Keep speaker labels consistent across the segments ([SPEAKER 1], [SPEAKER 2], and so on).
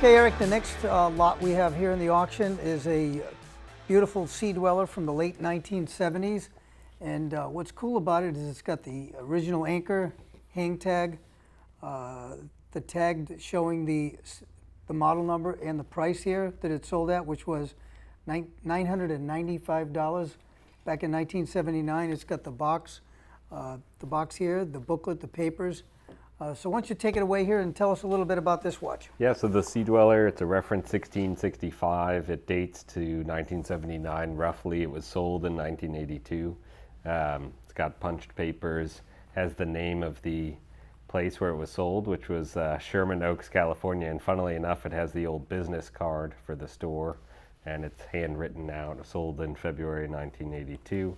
[SPEAKER 1] Okay, Eric, the next lot we have here in the auction is a beautiful Sea-Dweller from the late 1970s. And what's cool about it is it's got the original anchor, hang tag, the tag showing the model number and the price here that it sold at, which was $995 back in 1979. It's got the box here, the booklet, the papers. So why don't you take it away here and tell us a little bit about this watch?
[SPEAKER 2] Yeah, so the Sea-Dweller, it's a reference 1665. It dates to 1979 roughly. It was sold in 1982. It's got punched papers, has the name of the place where it was sold, which was Sherman Oaks, California. And funnily enough, it has the old business card for the store, and it's handwritten out, sold in February 1982.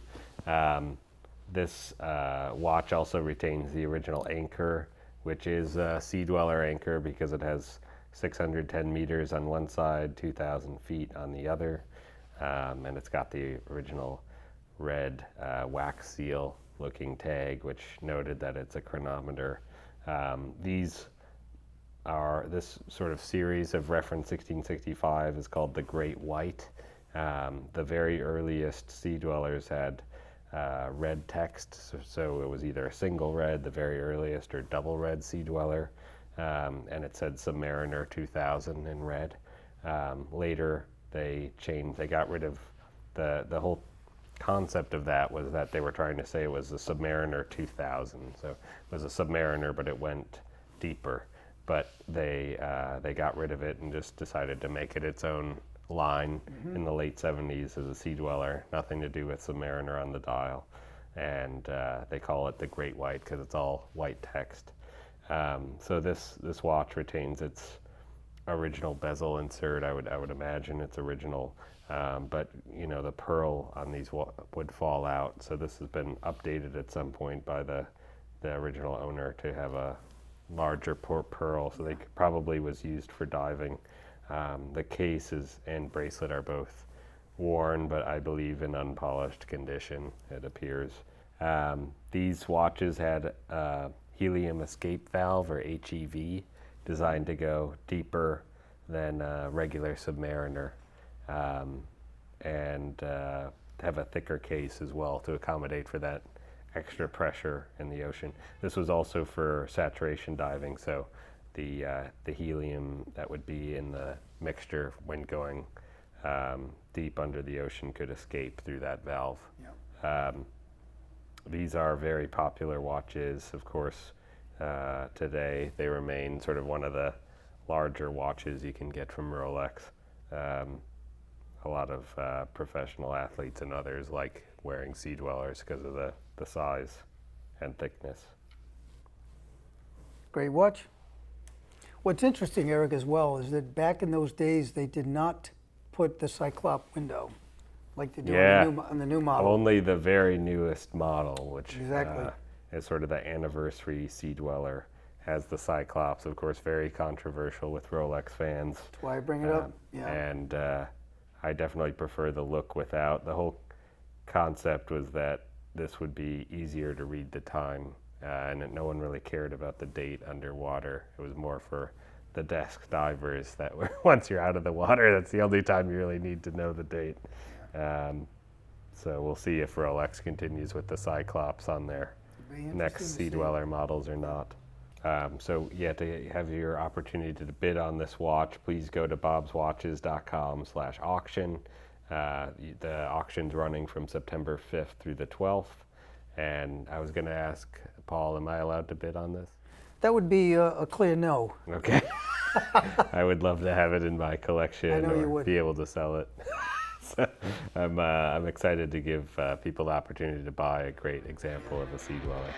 [SPEAKER 2] This watch also retains the original anchor, which is a Sea-Dweller anchor because it has 610 meters on one side, 2,000 feet on the other. And it's got the original red wax seal looking tag, which noted that it's a chronometer. This sort of series of reference 1665 is called the Great White. The very earliest Sea-Dwellers had red text, so it was either a single red, the very earliest, or double red Sea-Dweller, and it said Submariner 2000 in red. Later they got rid of the whole concept of that was that they were trying to say it was a Submariner 2000, so it was a Submariner but it went deeper, but they got rid of it and just decided to make it its own line in the late 70s as a Sea-Dweller, nothing to do with Submariner on the dial, and they call it the Great White because it's all white text. So this watch retains its original bezel insert. I would imagine it's original, but you know, the pearl on these would fall out, so this has been updated at some point by the original owner to have a larger pearl, so they probably was used for diving. The cases and bracelet are both worn, but I believe in unpolished condition, it appears. These watches had a helium escape valve, or HEV, designed to go deeper than a regular Submariner, and have a thicker case as well to accommodate for that extra pressure in the ocean. This was also for saturation diving, so the helium that would be in the mixture when going deep under the ocean could escape through that valve. Yeah. These are very popular watches, of course. Today they remain sort of one of the larger watches you can get from Rolex. A lot of professional athletes and others like wearing Sea-Dwellers because of the size and thickness.
[SPEAKER 1] Great watch. What's interesting, Eric, as well, is that back in those days, they did not put the Cyclop window like they do on the new model.
[SPEAKER 2] Only the very newest model, which
[SPEAKER 1] exactly
[SPEAKER 2] is sort of the anniversary Sea-Dweller, has the Cyclops. Of course, very controversial with Rolex fans.
[SPEAKER 1] That's why I bring it up. Yeah.
[SPEAKER 2] And I definitely prefer the look without. The whole concept was that this would be easier to read the time. And no one really cared about the date underwater. It was more for the desk divers that were, once you're out of the water, that's the only time you really need to know the date. So we'll see if Rolex continues with the Cyclops on their next Sea-Dweller models or not. So yeah, to have your opportunity to bid on this watch, please go to bobswatches.com/auction. The auction's running from September 5th through the 12th. And I was going to ask Paul, am I allowed to bid on this?
[SPEAKER 1] That would be a clear no.
[SPEAKER 2] Okay. I would love to have it in my collection or be able to sell it. So I'm excited to give people the opportunity to buy a great example of a Sea-Dweller.